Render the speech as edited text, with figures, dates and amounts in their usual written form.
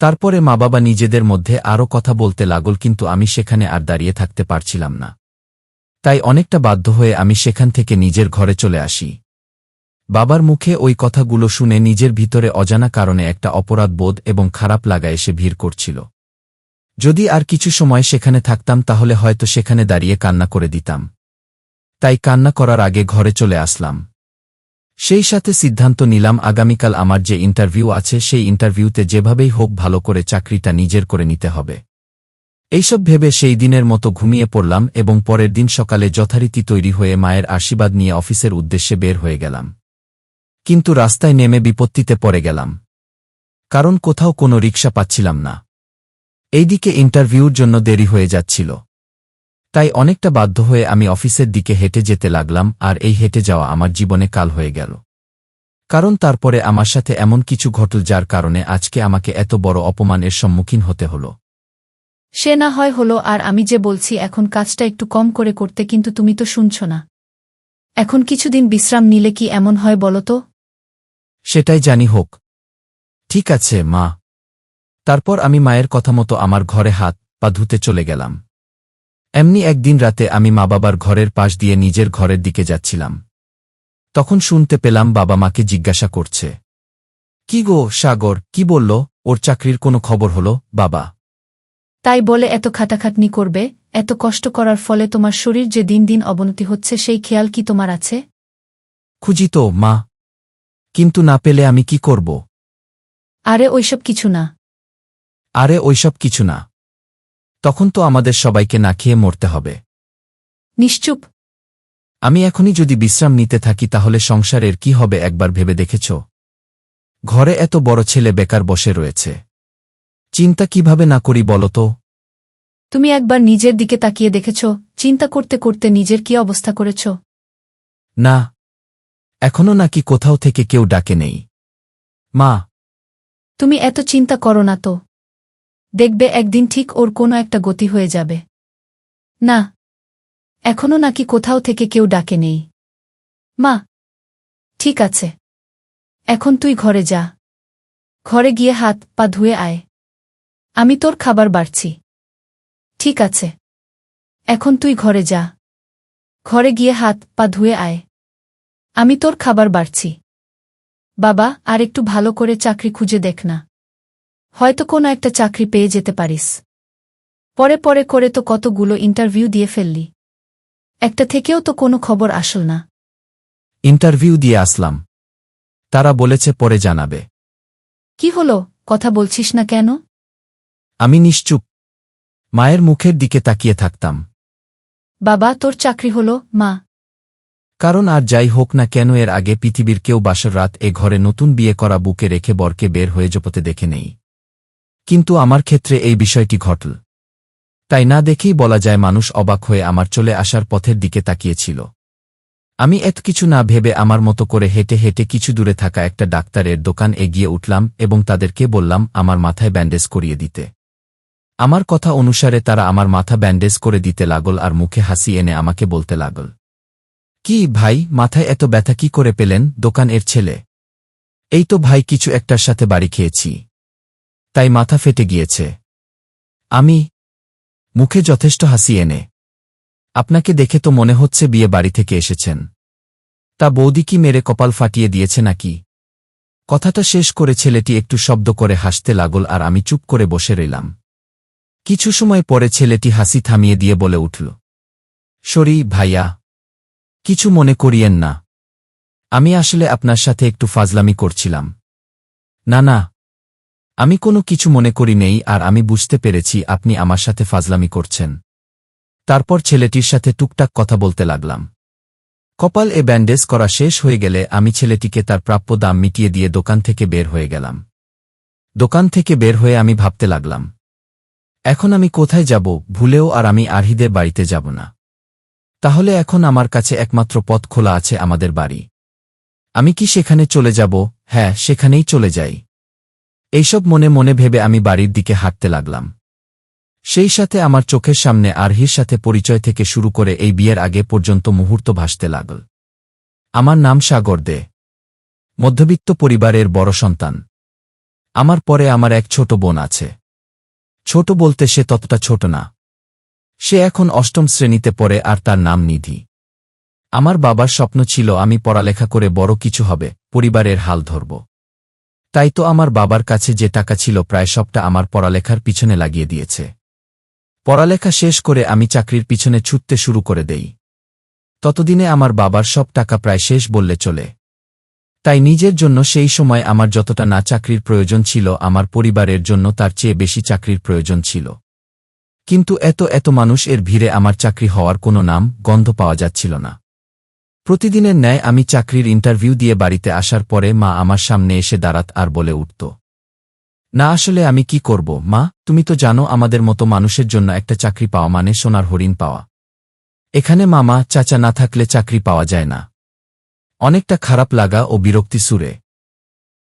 তারপরে মা বাবা নিজেদের মধ্যে আরও কথা বলতে লাগল, কিন্তু আমি সেখানে আর দাঁড়িয়ে থাকতে পারছিলাম না। তাই অনেকটা বাধ্য হয়ে আমি সেখান থেকে নিজের ঘরে চলে আসি। বাবার মুখে ওই কথাগুলো শুনে নিজের ভিতরে অজানা কারণে একটা অপরাধ বোধ এবং খারাপ লাগা এসে ভিড় করছিল। যদি আর কিছু সময় সেখানে থাকতাম তাহলে হয়তো সেখানে দাঁড়িয়ে কান্না করে দিতাম। তাই কান্না করার আগে ঘরে চলে আসলাম। সেই সাথে সিদ্ধান্ত নিলাম আগামীকাল আমার যে ইন্টারভিউ আছে সেই ইন্টারভিউতে যেভাবেই হোক ভালো করে চাকরিটা নিজের করে নিতে হবে। এইসব ভেবে সেই দিনের মতো ঘুমিয়ে পড়লাম এবং পরের দিন সকালে যথারীতি তৈরি হয়ে মায়ের আশীর্বাদ নিয়ে অফিসের উদ্দেশ্যে বের হয়ে গেলাম। কিন্তু রাস্তায় নেমে বিপত্তিতে পড়ে গেলাম, কারণ কোথাও কোনো রিকশা পাচ্ছিলাম না। এইদিকে ইন্টারভিউর জন্য দেরি হয়ে যাচ্ছিল। তাই অনেকটা বাধ্য হয়ে আমি অফিসের দিকে হেঁটে যেতে লাগলাম, আর এই হেঁটে যাওয়া আমার জীবনে কাল হয়ে গেল। কারণ তারপরে আমার সাথে এমন কিছু ঘটল যার কারণে আজকে আমাকে এত বড় অপমানের সম্মুখীন হতে হলো। সে না হয় হলো, আর আমি যে বলছি এখন কাজটা একটু কম করে করতে, কিন্তু তুমি তো শুনছ না। এখন কিছুদিন বিশ্রাম নিলে কি এমন হয় বলো তো? সেটাই জানি, হোক। ঠিক আছে মা। তারপর আমি মায়ের কথা মতো আমার ঘরে হাত পা ধুতে চলে গেলাম। এমনি একদিন রাতে আমি মা বাবার ঘরের পাশ দিয়ে নিজের ঘরের দিকে যাচ্ছিলাম। তখন শুনতে পেলাম বাবা মাকে জিজ্ঞাসা করছে, কি গো সাগর, কি বলল, ওর চাকরির কোনো খবর হলো বাবা? তাই বলে এত খাটাখাটনি করবে? এত কষ্ট করার ফলে তোমার শরীর যে দিন দিন অবনতি হচ্ছে সেই খেয়াল কি তোমার আছে? খুঁজি তো মা, কিন্তু না পেলে আমি কি করব? আরে ওইসব কিছু না। আরে ওইসব কিছু না? তখন তো আমাদের সবাইকে না খেয়ে মরতে হবে। নিশ্চুপ। আমি এখনই যদি বিশ্রাম নিতে থাকি তাহলে সংসারের কি হবে একবার ভেবে দেখেছ? ঘরে এত বড় ছেলে বেকার বসে রয়েছে, চিন্তা কিভাবে না করি বলো তো? তুমি একবার নিজের দিকে তাকিয়ে দেখেছ? চিন্তা করতে করতে নিজের কি অবস্থা করেছ? না, এখনো নাকি কোথাও থেকে কেউ ডাকে নেই মা। তুমি এত চিন্তা করো না তো, দেখবে একদিন ঠিক ওর কোনো একটা গতি হয়ে যাবে। না, এখনো নাকি কোথাও থেকে কেউ ডাকে নেই মা। ঠিক আছে, এখন তুই ঘরে যা, ঘরে গিয়ে হাত পা ধুয়ে আয়, আমি তোর খাবার বাড়ছি। ঠিক আছে, এখন তুই ঘরে যা, ঘরে গিয়ে হাত পা ধুয়ে আয়, আমি তোর খাবার বাড়ছি। বাবা, আর একটু ভালো করে চাকরি খুঁজে দেখ না, হয়তো কোনো একটা চাকরি পেয়ে যেতে পারিস। পরে পরে করে তো কতগুলো ইন্টারভিউ দিয়ে ফেললি, একটা থেকেও তো কোনো খবর আসল না। ইন্টারভিউ দিয়ে আসলাম, তারা বলেছে পরে জানাবে। কি হলো, কথা বলছিস না কেন? আমি নিশ্চুপ, মায়ের মুখের দিকে তাকিয়ে থাকতাম। বাবা, তোর চাকরি হলো মা? কারণ আর যাই হোক না কেন, এর আগে পৃথিবীর কেউ বাসর রাত এ ঘরে নতুন বিয়ে করা বুকে রেখে বরকে বের হয়ে জপতে দেখে নেই, কিন্তু আমার ক্ষেত্রে এই বিষয়টি ঘটল। তাই না দেখেই বলা যায় মানুষ অবাক হয়ে আমার চলে আসার পথের দিকে তাকিয়েছিল। আমি এত কিছু না ভেবে আমার মতো করে হেঁটে হেঁটে কিছু দূরে থাকা একটা ডাক্তারের দোকান এগিয়ে উঠলাম এবং তাদেরকে বললাম আমার মাথায় ব্যান্ডেজ করিয়ে দিতে। আমার কথা অনুসারে তারা আমার মাথা ব্যান্ডেজ করে দিতে লাগল আর মুখে হাসি এনে আমাকে বলতে লাগল, কি ভাই, মাথায় এত ব্যথা কি করে পেলেন দোকান এর ছেলে? এই তো ভাই কিছু একটার সাথে বাড়ি খেয়েছি, তাই মাথা ফেটে গিয়েছে। আমি মুখে যথেষ্ট হাসি এনে, আপনাকে দেখে তো মনে হচ্ছে বিয়ে বাড়ি থেকে এসেছেন, তা বৌদি কি মেরে কপাল ফাটিয়ে দিয়েছে নাকি? কথাটা শেষ করে ছেলেটি একটু শব্দ করে হাসতে লাগল আর আমি চুপ করে বসে রইলাম। কিছু সময় পরে ছেলেটি হাসি থামিয়ে দিয়ে বলে উঠল, সরি ভাইয়া, কিছু মনে করিয়েন না, আমি আসলে আপনার সাথে একটু ফাজলামি করছিলাম। না না, আমি কোনো কিছু মনে করি নেই, আর আমি বুঝতে পেরেছি আপনি আমার সাথে ফাজলামি করছেন। তারপর ছেলেটির সাথে টুকটাক কথা বলতে লাগলাম। কপাল এ ব্যান্ডেজ করা শেষ হয়ে গেলে আমি ছেলেটিকে তার প্রাপ্য দাম মিটিয়ে দিয়ে দোকান থেকে বের হয়ে গেলাম। দোকান থেকে বের হয়ে আমি ভাবতে লাগলাম, এখন আমি কোথায় যাব? ভুলেও আর আমি আরহিদের বাড়িতে যাব না। তাহলে এখন আমার কাছে একমাত্র পথ খোলা আছে, আমাদের বাড়ি। আমি কি সেখানে চলে যাব? হ্যাঁ, সেখানেই চলে যাই। এইসব মনে মনে ভেবে আমি বাড়ির দিকে হাঁটতে লাগলাম। সেই সাথে আমার চোখের সামনে আরহির সাথে পরিচয় থেকে শুরু করে এই বিয়ের আগে পর্যন্ত মুহূর্ত ভাসতে লাগল। আমার নাম সাগর দে, মধ্যবিত্ত পরিবারের বড় সন্তান। আমার পরে আমার এক ছোট বোন আছে। ছোট বলতে সে ততটা ছোট না। সে এখন ৮ম শ্রেণীতে পড়ে আর তার নাম নিধি। আমার বাবার স্বপ্ন ছিল আমি পড়ালেখা করে বড় কিছু হবে, পরিবারের হাল ধরব। তাই তো আমার বাবার কাছে যে টাকা ছিল প্রায় সবটা আমার পড়ালেখার পিছনে লাগিয়ে দিয়েছে। পড়ালেখা শেষ করে আমি চাকরির পিছনে ছুটতে শুরু করে দেই। ততদিনে আমার বাবার সব টাকা প্রায় শেষ বললে চলে। তাই নিজের জন্য সেই সময় আমার যতটা না চাকরির প্রয়োজন ছিল আমার পরিবারের জন্য তার চেয়ে বেশি চাকরির প্রয়োজন ছিল। কিন্তু এত মানুষ এর ভিড়ে আমার চাকরি হওয়ার কোনো নাম গন্ধ পাওয়া যাচ্ছিল না। প্রতিদিনের ন্যায় আমি চাকরির ইন্টারভিউ দিয়ে বাড়িতে আসার পরে মা আমার সামনে এসে দাঁড়াত আর বলে উঠত, না আসলে আমি কি করব মা, তুমি তো জানো আমাদের মতো মানুষের জন্য একটা চাকরি পাওয়া মানে সোনার হরিণ পাওয়া। এখানে মামা চাচা না থাকলে চাকরি পাওয়া যায় না। অনেকটা খারাপ লাগা ও বিরক্তি সুরে